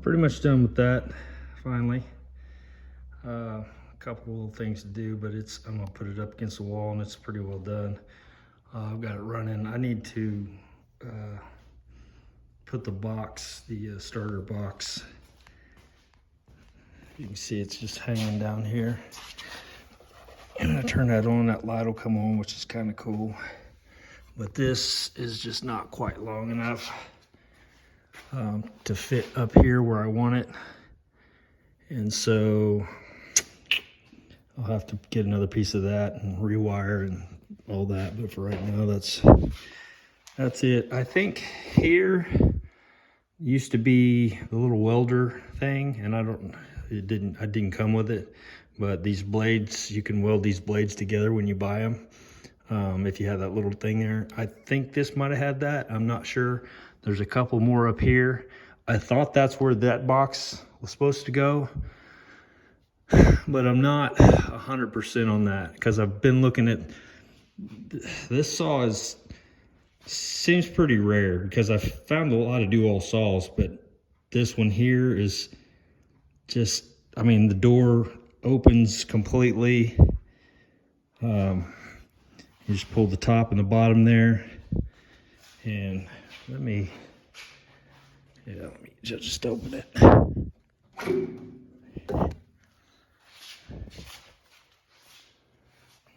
pretty much done with that, finally. A couple little things to do, but I'm gonna put it up against the wall and it's pretty well done. I've got it running. I need to put the box, the starter box. You can see it's just hanging down here. And I turn that on, that light will come on, which is kind of cool. But this is just not quite long enough to fit up here where I want it. And so I'll have to get another piece of that and rewire and all that. But for right now, that's it. I think here used to be the little welder thing, and I didn't come with it. But these blades, you can weld these blades together when you buy them. If you have that little thing there. I think this might have had that. I'm not sure. There's a couple more up here. I thought that's where that box was supposed to go, but I'm not 100% on that because I've been looking at this saw. Seems pretty rare because I've found a lot of DoAll saws, but this one here is just, I mean, the door opens completely. You just pull the top and the bottom there, and let me just open it.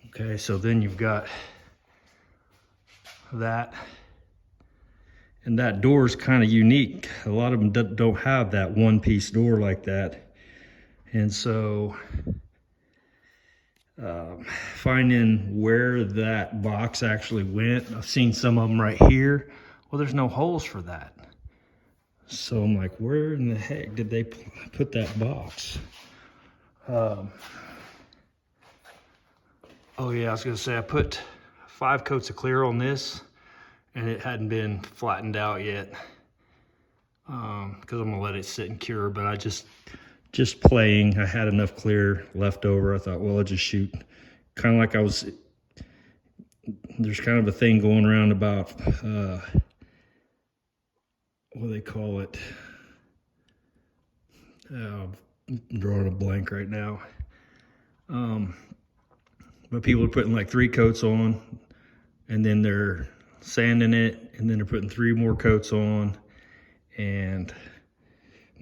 Okay, so then you've got that, and that door is kind of unique. A lot of them don't have that one-piece door like that, and so finding where that box actually went. I've seen some of them right here. Well, there's no holes for that. So I'm like, where in the heck did they put that box? Oh yeah, I was gonna say I put 5 coats of clear on this and it hadn't been flattened out yet. Because I'm gonna let it sit and cure, but I just playing, I had enough clear left over. I thought, well, I'll just shoot. Kind of like there's kind of a thing going around about, what do they call it? I'm drawing a blank right now. But people are putting like 3 coats on, and then they're sanding it, and then they're putting 3 more coats on. And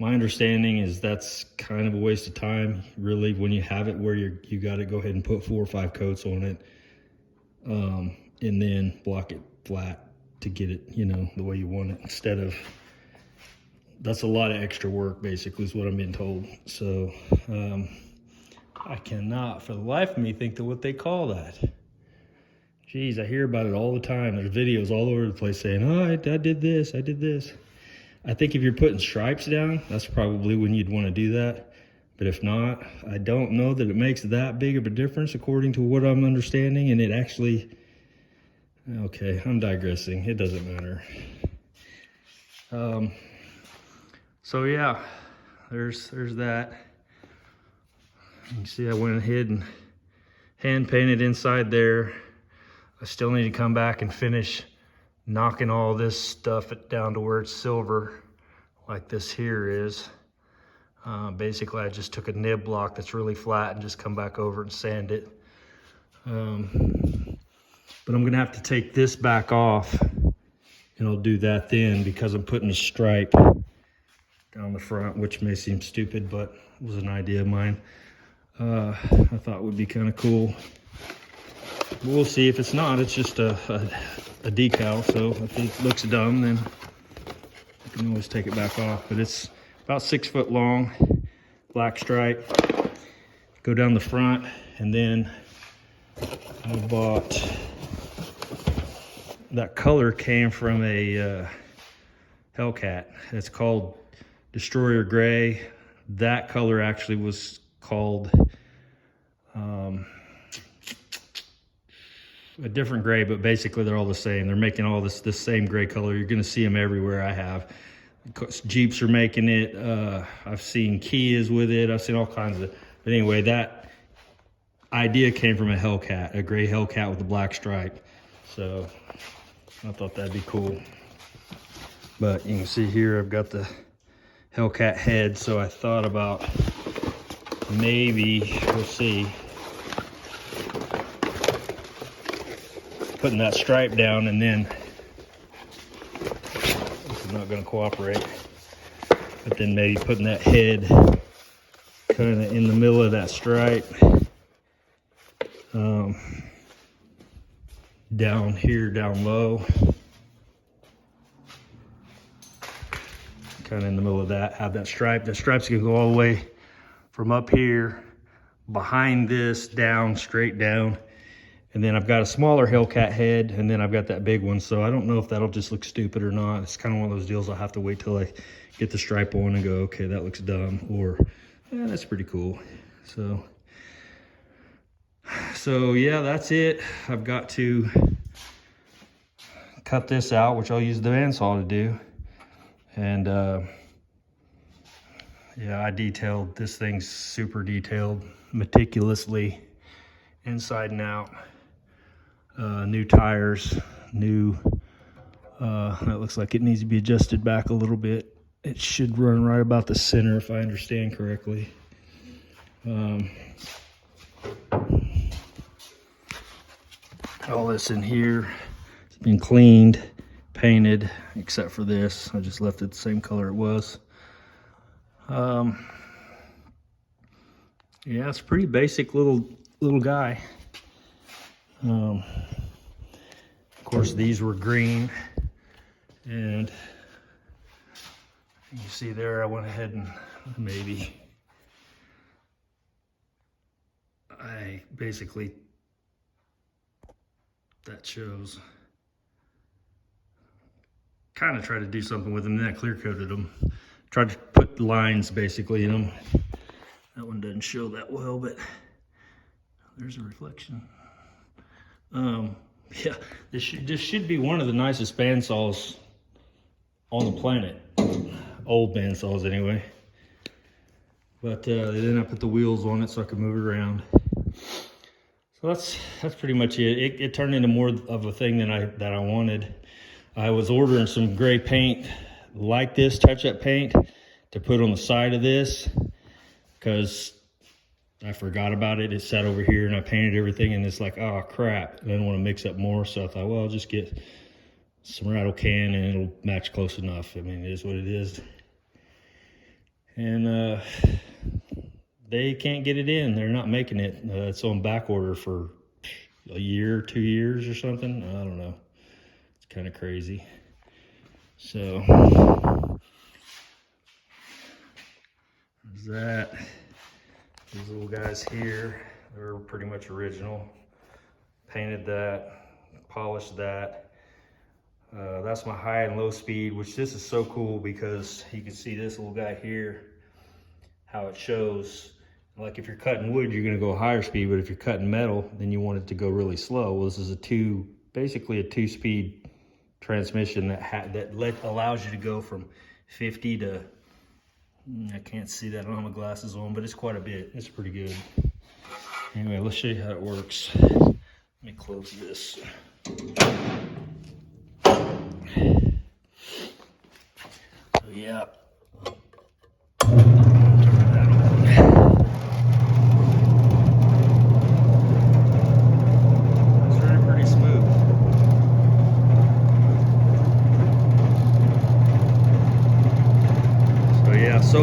my understanding is that's kind of a waste of time, really, when you have it where you got to go ahead and put 4 or 5 coats on it, and then block it flat to get it, the way you want it. Instead of, that's a lot of extra work, basically, is what I'm being told. So I cannot, for the life of me, think of what they call that. Geez, I hear about it all the time. There's videos all over the place saying, oh, I did this, I did this. I think if you're putting stripes down, that's probably when you'd want to do that. But if not, I don't know that it makes that big of a difference according to what I'm understanding. And it actually, okay, I'm digressing. It doesn't matter. So yeah, there's that. You can see I went ahead and hand painted inside there. I still need to come back and finish knocking all this stuff down to where it's silver, like this here is. Basically, I just took a nib block that's really flat and just come back over and sand it. But I'm gonna have to take this back off, and I'll do that then, because I'm putting a stripe down the front, which may seem stupid, but it was an idea of mine. I thought would be kind of cool. We'll see. If it's not, it's just a decal, so if it looks dumb, then you can always take it back off. But it's about 6 foot long, black stripe. Go down the front, and then I bought, that color came from a Hellcat. It's called Destroyer Gray. That color actually was called a different gray, but basically they're all the same. They're making all this same gray color. You're gonna see them everywhere. I have. Jeeps are making it. I've seen Kias with it. I've seen all kinds of, but anyway, that idea came from a Hellcat, a gray Hellcat with a black stripe. So I thought that'd be cool. But you can see here, I've got the Hellcat head, so I thought about maybe, we'll see, putting that stripe down, and then this is not going to cooperate, but then maybe putting that head kind of in the middle of that stripe, down here, down low, kind of in the middle of that, have that stripe. The stripe's gonna go all the way from up here, behind this, down, straight down. And then I've got a smaller Hellcat head, and then I've got that big one. So I don't know if that'll just look stupid or not. It's kind of one of those deals I'll have to wait till I get the stripe on and go, okay, that looks dumb, or yeah, that's pretty cool. So yeah, that's it. I've got to cut this out, which I'll use the bandsaw to do. And yeah, I detailed this thing, super detailed, meticulously, inside and out. New tires, new, that looks like it needs to be adjusted back a little bit. It should run right about the center if I understand correctly. All this in here has been cleaned, painted, except for this. I just left it the same color it was. Yeah, it's a pretty basic little guy. Of course, these were green, and you see there, I went ahead and I basically, that shows, kind of tried to do something with them, then I clear coated them. Tried to put lines basically in them. That one doesn't show that well, but there's a reflection. Yeah, this should be one of the nicest bandsaws on the planet. Old bandsaws anyway. But then I put the wheels on it so I could move it around. So that's pretty much it. It turned into more of a thing than I wanted. I was ordering some gray paint like this, touch-up paint, to put on the side of this, because I forgot about it. It sat over here and I painted everything, and it's like, oh crap, I didn't want to mix up more, so I thought, well, I'll just get some rattle can and it'll match close enough. I mean, it is what it is. And they can't get it in. They're not making it. It's on back order for a year, 2 years or something. I don't know. It's kind of crazy. So there's that. These little guys here, they're pretty much original. Painted that, polished that. That's my high and low speed, which this is so cool because you can see this little guy here, how it shows. Like if you're cutting wood, you're gonna go higher speed, but if you're cutting metal, then you want it to go really slow. Well, this is basically a 2-speed transmission that allows you to go from 50 to, I can't see that, I don't have my glasses on, but it's quite a bit. It's pretty good. Anyway, let's show you how it works. Let me close this. So yeah.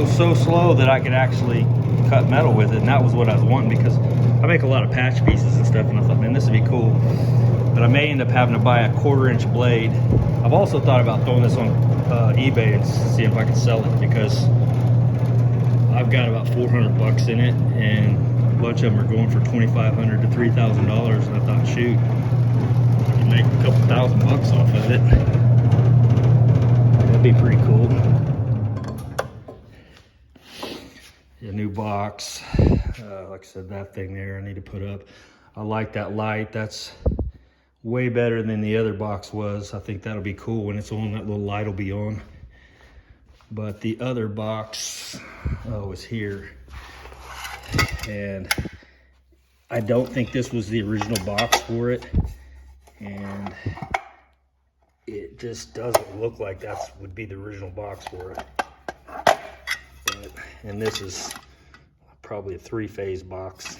So slow that I could actually cut metal with it, and that was what I was wanting, because I make a lot of patch pieces and stuff, and I thought, man, this would be cool. But I may end up having to buy a 1/4-inch blade. I've also thought about throwing this on eBay and see if I can sell it, because I've got about 400 bucks in it, and a bunch of them are going for $2,500 to $3,000, and I thought, shoot, I can make a couple $1,000 off of it. That'd be pretty cool. A new box, like I said, that thing there I need to put up. I like that light. That's way better than the other box was. I think that'll be cool when it's on. That little light will be on. But the other box, is here, and I don't think this was the original box for it, and it just doesn't look like that would be the original box for it. And this is probably a 3-phase box.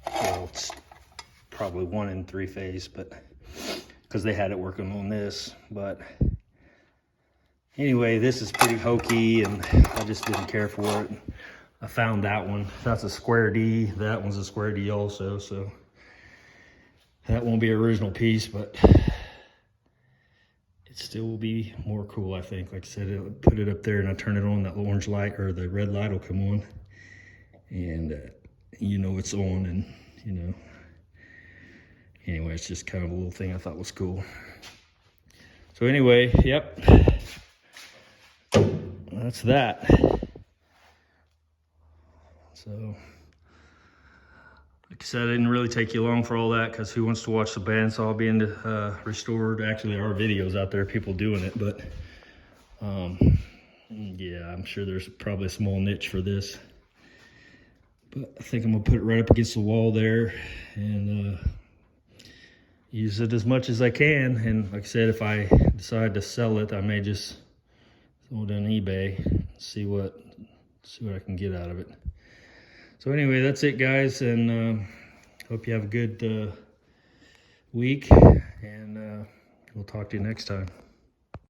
Well, it's probably 1 in 3-phase, but because they had it working on this. But anyway, this is pretty hokey, and I just didn't care for it. I found that one. That's a square D. That one's a square D also, so that won't be an original piece, but it still will be more cool, I think. Like I said, I'll put it up there and I turn it on, that orange light or the red light will come on, and you know it's on, and you know. Anyway, it's just kind of a little thing I thought was cool. So anyway, yep, that's that. So, like I said, it didn't really take you long for all that, because who wants to watch the bandsaw being restored? Actually, there are videos out there, people doing it, but yeah, I'm sure there's probably a small niche for this. But I think I'm gonna put it right up against the wall there and use it as much as I can. And like I said, if I decide to sell it, I may just throw it on eBay, see what I can get out of it. So anyway, that's it, guys, and hope you have a good week, and we'll talk to you next time.